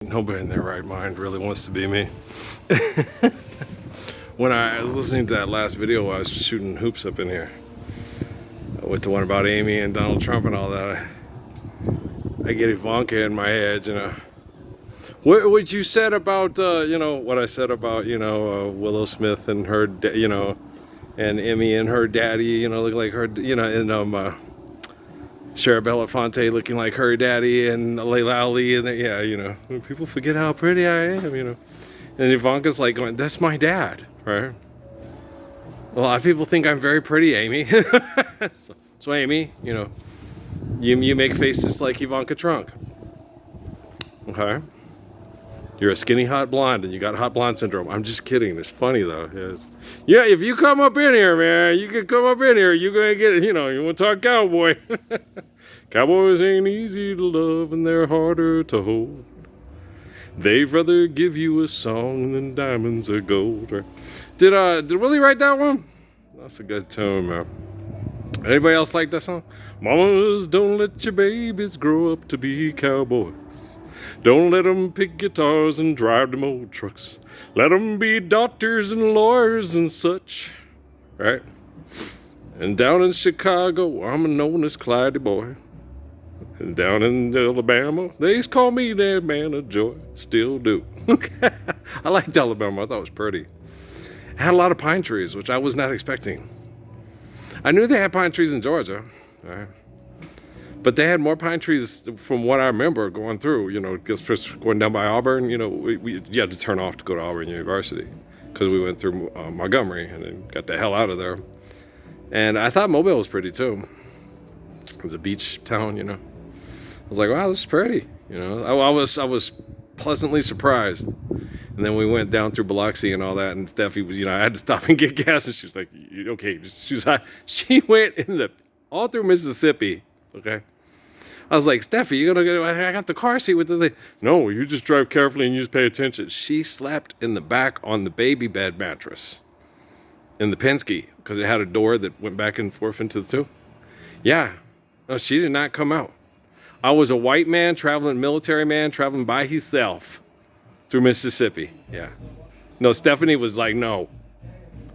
Nobody in their right mind really wants to be me. When I was listening to that last video, I was shooting hoops up in here with the one about Amy and Donald Trump and all that. I get Ivanka in my head, you know. What you said about, what I said about, Willow Smith and her, and Emmy and her daddy, look like her, and Shara Belafonte looking like her daddy, and Layla Ali, and people forget how pretty I am, And Ivanka's like going, that's my dad, right? A lot of people think I'm very pretty, Amy. so Amy, you make faces like Ivanka Trump. Okay? You're a skinny hot blonde and you got hot blonde syndrome. I'm just kidding. It's funny though. Yes. Yeah, if you come up in here, man, you can come up in here. You're going to get, you want to talk cowboy. Cowboys ain't easy to love and they're harder to hold. They'd rather give you a song than diamonds or gold. Did Willie write that one? That's a good tune, man. Anybody else like that song? Mamas, don't let your babies grow up to be cowboys. Don't let them pick guitars and drive them old trucks. Let them be doctors and lawyers and such. Right? And down in Chicago, I'm known as Clyde boy. And down in Alabama, they used to call me that man of joy. Still do. I liked Alabama. I thought it was pretty. It had a lot of pine trees, which I was not expecting. I knew they had pine trees in Georgia. Right? But they had more pine trees from what I remember going through, just going down by Auburn, you had to turn off to go to Auburn University because we went through Montgomery and then got the hell out of there. And I thought Mobile was pretty too. It was a beach town, I was like, wow, this is pretty. I was pleasantly surprised. And then we went down through Biloxi and all that, and Steffi was, I had to stop and get gas, and she was like, okay. She went all through Mississippi. Okay. I was like, Steffi, you gonna go? I got the car seat with the thing. No, you just drive carefully and you just pay attention. She slept in the back on the baby bed mattress in the Penske because it had a door that went back and forth into the two. Yeah. No, she did not come out. I was a white man, military man, traveling by himself through Mississippi. Yeah. No, Stephanie was like, no.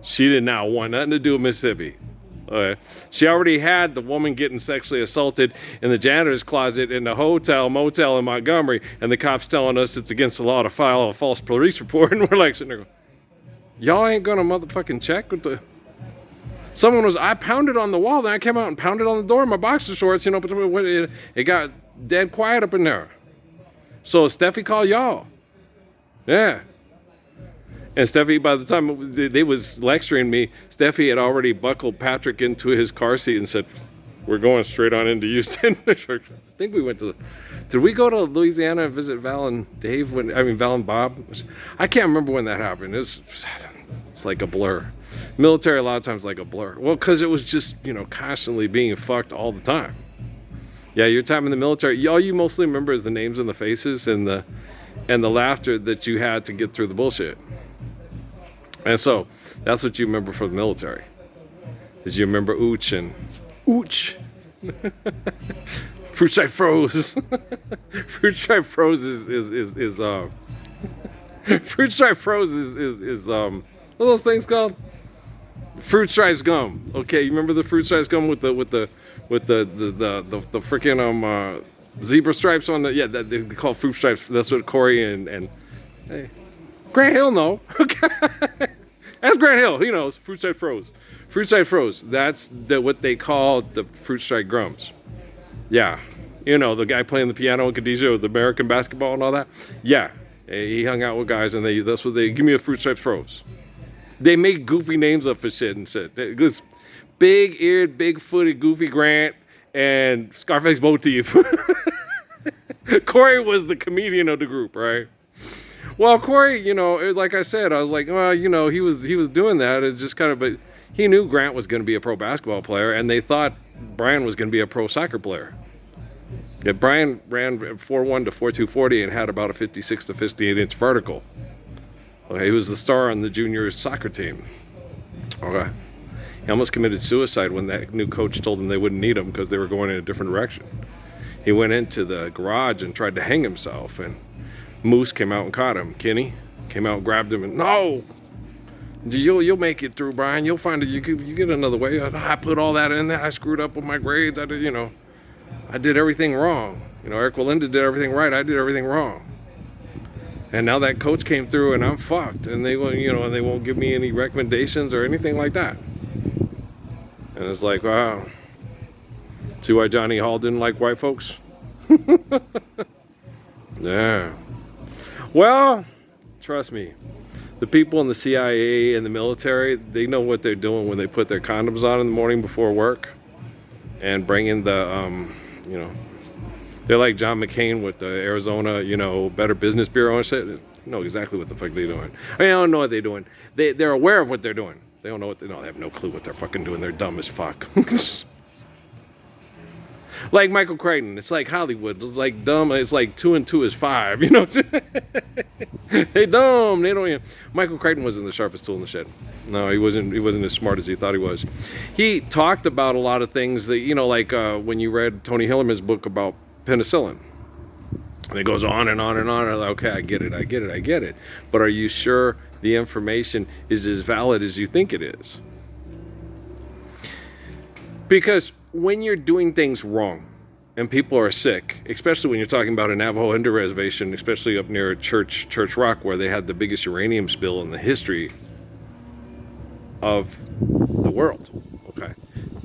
She did not want nothing to do with Mississippi. She already had the woman getting sexually assaulted in the janitor's closet in the motel in Montgomery, and the cops telling us it's against the law to file a false police report, and we're like sitting there going, y'all ain't gonna motherfucking check with the... I pounded on the wall, then I came out and pounded on the door in my boxer shorts, but it got dead quiet up in there. So Steffi called y'all. Yeah. And Steffi, by the time they was lecturing me, Steffi had already buckled Patrick into his car seat and said, we're going straight on into Houston. I think we went did we go to Louisiana and visit Val and Dave? Val and Bob? I can't remember when that happened. It's like a blur. Military a lot of times like a blur. Well, because it was just, constantly being fucked all the time. Yeah, your time in the military, all you mostly remember is the names and the faces and the laughter that you had to get through the bullshit. And so, that's what you remember from the military. Is you remember Ooch and Ooch. Fruit stripe froze. Fruit stripe froze is Fruit stripe froze is what are those things called? Fruit stripes gum. Okay, you remember the fruit stripes gum with the freaking zebra stripes on the, yeah, that they call fruit stripes. That's what Corey and hey, Grant Hill know. Okay. That's Grant Hill. He knows. Fruit stripe froze. Fruit stripe froze. That's what they call the fruit stripe grums. Yeah. The guy playing the piano in Khadijah with American basketball and all that. Yeah. He hung out with guys and that's what they give me a fruit stripe froze. They make goofy names up for shit and shit. This big-eared, big-footed, goofy Grant and Scarface Motif. Corey was the comedian of the group, right? Well, Corey, like I said, I was like, well, he was doing that. It's just kind of, but he knew Grant was going to be a pro basketball player, and they thought Brian was going to be a pro soccer player. Yeah, Brian ran 4.1 to 4.240 and had about a 56 to 58 inch vertical. Okay, he was the star on the junior soccer team. Okay. He almost committed suicide when that new coach told him they wouldn't need him because they were going in a different direction. He went into the garage and tried to hang himself, and Moose came out and caught him. Kenny came out and grabbed him and, no! You'll make it through, Brian. You'll find it. You get another way. I put all that in there. I screwed up with my grades. I did, I did everything wrong. Eric Walinda did everything right. I did everything wrong. And now that coach came through and I'm fucked. And they won't, they won't give me any recommendations or anything like that. And it's like, wow. See why Johnny Hall didn't like white folks? Yeah. Well, trust me. The people in the CIA and the military, they know what they're doing when they put their condoms on in the morning before work and bring in the, they're like John McCain with the Arizona, Better Business Bureau and shit. They know exactly what the fuck they're doing. I mean, I don't know what they're doing. They're aware of what they're doing. They don't know what they have no clue what they're fucking doing. They're dumb as fuck. Like Michael Crichton, it's like Hollywood. It's like dumb. It's like 2 and 2 is 5. They dumb. They don't. Michael Crichton wasn't the sharpest tool in the shed. No, he wasn't. He wasn't as smart as he thought he was. He talked about a lot of things that like when you read Tony Hillerman's book about penicillin. And it goes on and on and on. And like, okay, I get it. But are you sure the information is as valid as you think it is? Because when you're doing things wrong and people are sick, especially when you're talking about a Navajo Indian reservation, especially up near Church Rock, where they had the biggest uranium spill in the history of the world, okay?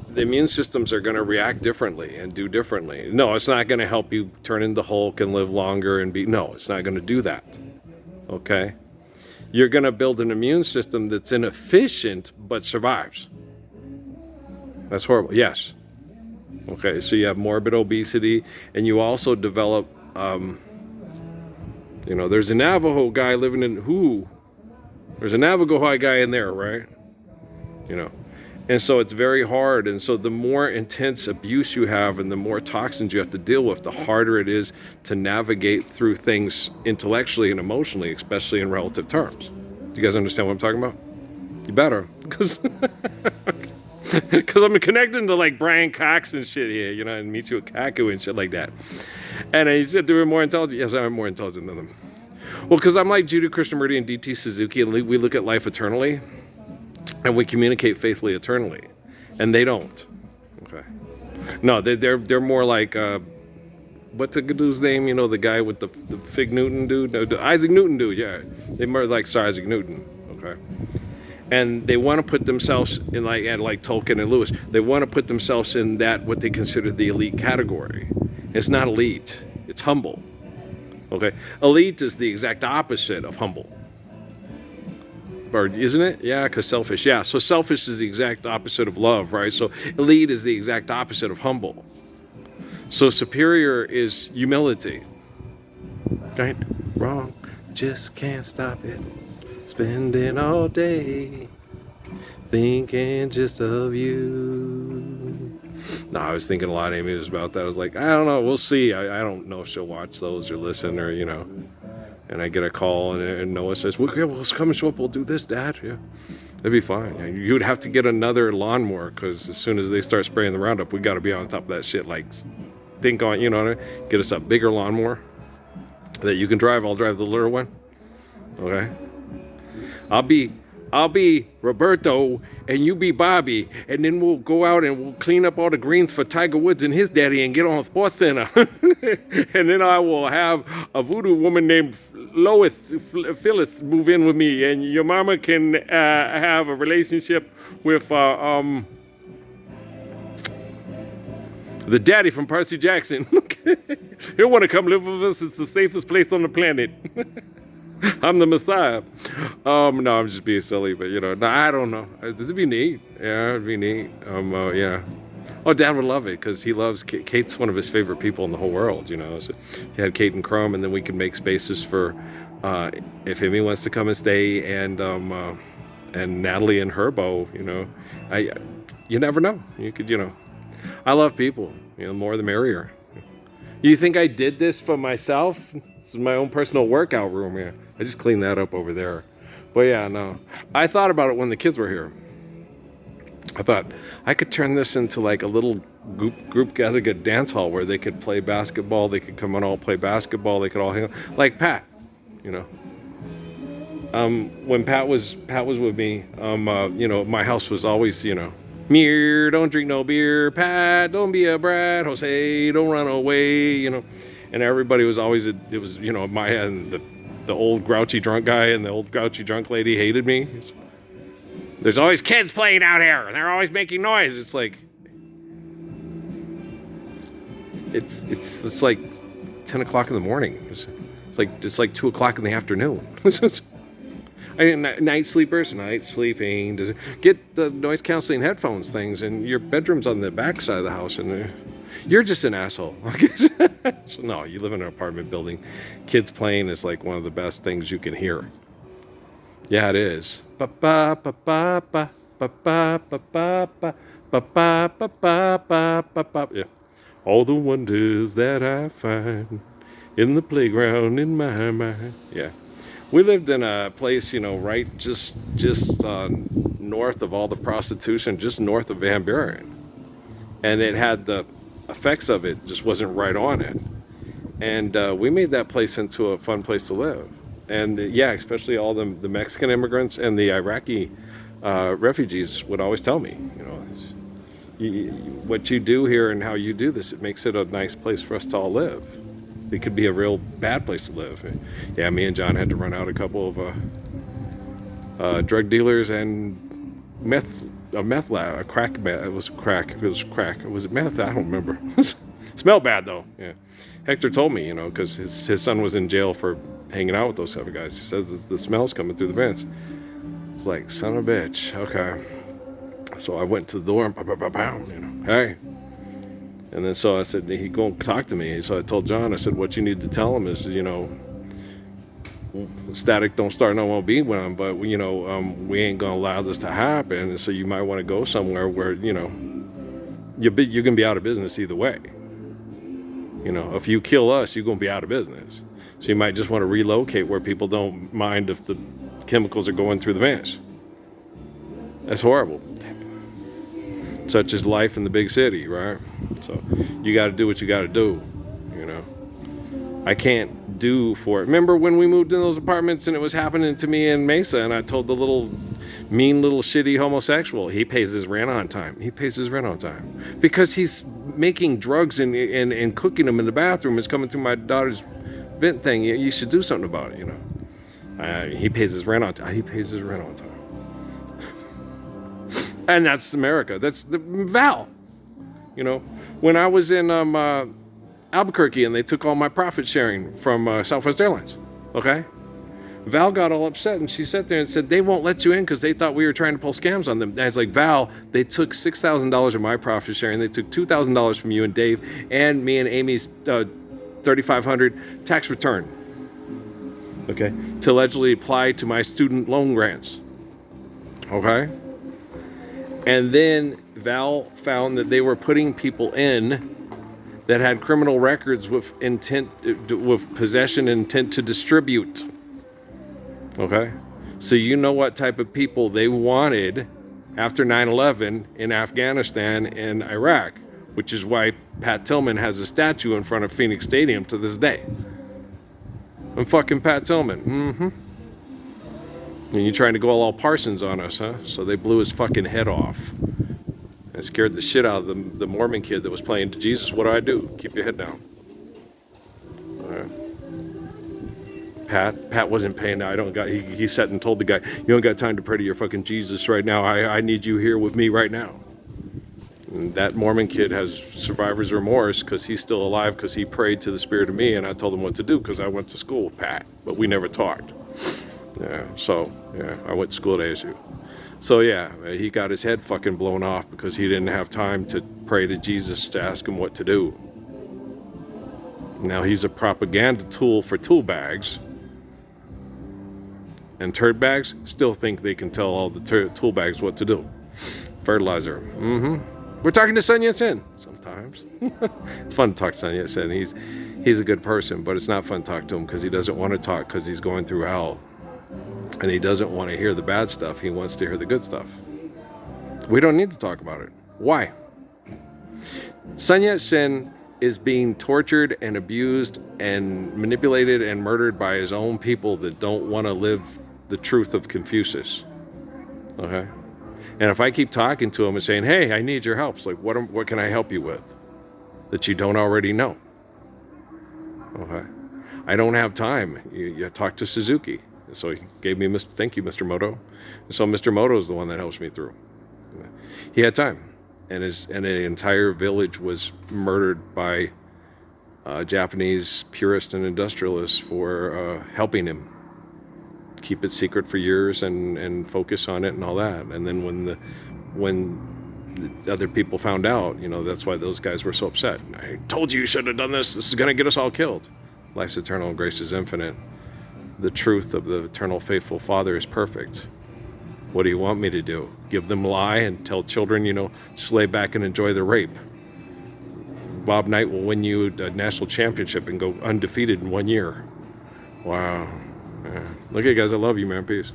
The immune systems are going to react differently and do differently. No, it's not going to help you turn into Hulk and live longer and no, it's not going to do that, okay? You're going to build an immune system that's inefficient but survives. That's horrible. Yes. Okay, so you have morbid obesity, and you also develop, there's a Navajo guy living in there's a Navajo guy in there, right? And so it's very hard. And so the more intense abuse you have and the more toxins you have to deal with, the harder it is to navigate through things intellectually and emotionally, especially in relative terms. Do you guys understand what I'm talking about? You better, because I'm connecting to like Brian Cox and shit here, and Michio Kaku and shit like that. And he said they were more intelligent. Yes, I'm more intelligent than them. Well, because I'm like Judy Krishnamurti and D.T. Suzuki, and we look at life eternally, and we communicate faithfully eternally, and they don't. Okay. No, they're more like what's the dude's name? The guy with the Fig Newton dude, no, Isaac Newton dude. Yeah, they're more like Sir Isaac Newton. Okay. And they want to put themselves in like Tolkien and Lewis. They want to put themselves in that what they consider the elite category. It's not elite. It's humble. Okay, elite is the exact opposite of humble. Or isn't it? Yeah, because selfish. Yeah, so selfish is the exact opposite of love, right? So elite is the exact opposite of humble. So superior is humility. Right? Wrong. Just can't stop it. Spending all day thinking just of you. No, I was thinking a lot of Amy was about that. I was like, I don't know. We'll see. I don't know if she'll watch those or listen or, And I get a call and Noah says, well, let's come and show up. We'll do this, Dad. Yeah, that'd be fine. You would have to get another lawnmower because as soon as they start spraying the Roundup, we got to be on top of that shit. Like, think on, get us a bigger lawnmower that you can drive. I'll drive the little one. Okay. I'll be Roberto and you be Bobby, and then we'll go out and we'll clean up all the greens for Tiger Woods and his daddy and get on Sports Center. And then I will have a voodoo woman named Phyllis move in with me, and your mama can have a relationship with the daddy from Percy Jackson. He'll want to come live with us. It's the safest place on the planet. I'm the Messiah. No, I'm just being silly, but no, I don't know. It'd be neat. Yeah, it'd be neat. Yeah. Oh, Dad would love it because he loves Kate's one of his favorite people in the whole world. So you had Kate and Crumb, and then we could make spaces for if Amy wants to come and stay, and Natalie and Herbo. You never know. You could. I love people. The more the merrier. You think I did this for myself? This is my own personal workout room here. I just cleaned that up over there. But yeah, no. I thought about it when the kids were here. I thought I could turn this into like a little group gathering at dance hall where they could play basketball. They could come and all play basketball. They could all hang out. Like Pat. you know. When Pat was with me, you know, my house was always, you know, Mir, don't drink no beer. Pat, don't be a brat. Jose, don't run away. You know, and everybody was always, it was, you know, my and the old grouchy drunk guy and the old grouchy drunk lady hated me. There's always kids playing out here, and they're always making noise. It's like, it's like 10 o'clock in the morning. It's like 2 o'clock in the afternoon. Night sleepers, night sleeping. Get the noise canceling headphones things, and your bedroom's on the back side of the house, and you're just an asshole. So no, you live in an apartment building. Kids playing is like one of the best things you can hear. Yeah, it is. Ba ba ba ba ba ba ba ba ba ba ba ba ba ba ba ba. Yeah. All the wonders that I find in the playground in my mind. Yeah. We lived in a place, you know, right just north of all the prostitution, just north of Van Buren. And it had the effects of it, just wasn't right on it. And we made that place into a fun place to live. And yeah, especially all the Mexican immigrants and the Iraqi refugees would always tell me, you know, what you do here and how you do this, it makes it a nice place for us to all live. It could be a real bad place to live. Yeah, me and John had to run out a couple of drug dealers and a meth lab, a crack. It was crack. Was it meth? I don't remember. Smelled bad though. Yeah, Hector told me, you know, because his son was in jail for hanging out with those other guys. He says the smell's coming through the vents. It's like, son of a bitch. Okay. So I went to the door and you know, hey. And then so I said, he go talk to me. So I told John, I said, what you need to tell him is, you know, static don't start no more beat with him, but you know, we ain't gonna allow this to happen. And so you might want to go somewhere where, you know, you're gonna be out of business either way. You know, if you kill us, you're gonna be out of business. So you might just want to relocate where people don't mind if the chemicals are going through the vents. That's horrible. Such is life in the big city, right? So you got to do what you got to do, you know. I can't do for it. Remember when we moved in those apartments and it was happening to me in Mesa, and I told the mean little shitty homosexual, he pays his rent on time. He pays his rent on time because he's making drugs and cooking them in the bathroom. Is coming through my daughter's vent thing. You should do something about it, you know. He pays his rent on time. He pays his rent on time. And that's America. That's the Val. You know, when I was in Albuquerque and they took all my profit sharing from Southwest Airlines, okay? Val got all upset and she sat there and said, they won't let you in because they thought we were trying to pull scams on them. And it's like, Val, they took $6,000 of my profit sharing. They took $2,000 from you and Dave and me and Amy's $3,500 tax return, okay, to allegedly apply to my student loan grants, okay? And then Val found that they were putting people in that had criminal records with possession intent to distribute. Okay? So you know what type of people they wanted after 9/11 in Afghanistan and Iraq, which is why Pat Tillman has a statue in front of Phoenix Stadium to this day. I'm fucking Pat Tillman. Mm-hmm. And you're trying to go all Parsons on us, huh? So they blew his fucking head off. And scared the shit out of the Mormon kid that was playing to Jesus. What do? Keep your head down. All right. Pat wasn't paying. He sat and told the guy, you don't got time to pray to your fucking Jesus right now. I need you here with me right now. And that Mormon kid has survivor's remorse because he's still alive because he prayed to the spirit of me and I told him what to do because I went to school with Pat, but we never talked. Yeah, so, yeah, I went to school at ASU. So, yeah, he got his head fucking blown off because he didn't have time to pray to Jesus to ask him what to do. Now he's a propaganda tool for tool bags. And turd bags still think they can tell all the tool bags what to do. Fertilizer. Mm-hmm. We're talking to Sun Yat-sen sometimes. It's fun to talk to Sun Yat-sen. He's a good person, but it's not fun to talk to him because he doesn't want to talk because he's going through hell. And he doesn't want to hear the bad stuff. He wants to hear the good stuff. We don't need to talk about it. Why? Sun Yat-sen is being tortured and abused and manipulated and murdered by his own people that don't want to live the truth of Confucius. Okay? And if I keep talking to him and saying, hey, I need your help, it's like, what can I help you with that you don't already know? Okay? I don't have time. You talk to Suzuki. So he gave me, thank you, Mr. Moto. And so Mr. Moto is the one that helps me through. He had time. And an entire village was murdered by Japanese purists and industrialists for helping him keep it secret for years and focus on it and all that. And then when the other people found out, that's why those guys were so upset. I told you should have done this. This is going to get us all killed. Life's eternal, grace is infinite. The truth of the eternal faithful Father is perfect. What do you want me to do? Give them lie and tell children, just lay back and enjoy the rape. Bob Knight will win you a national championship and go undefeated in 1 year. Wow. Yeah. Look at you guys. I love you, man. Peace.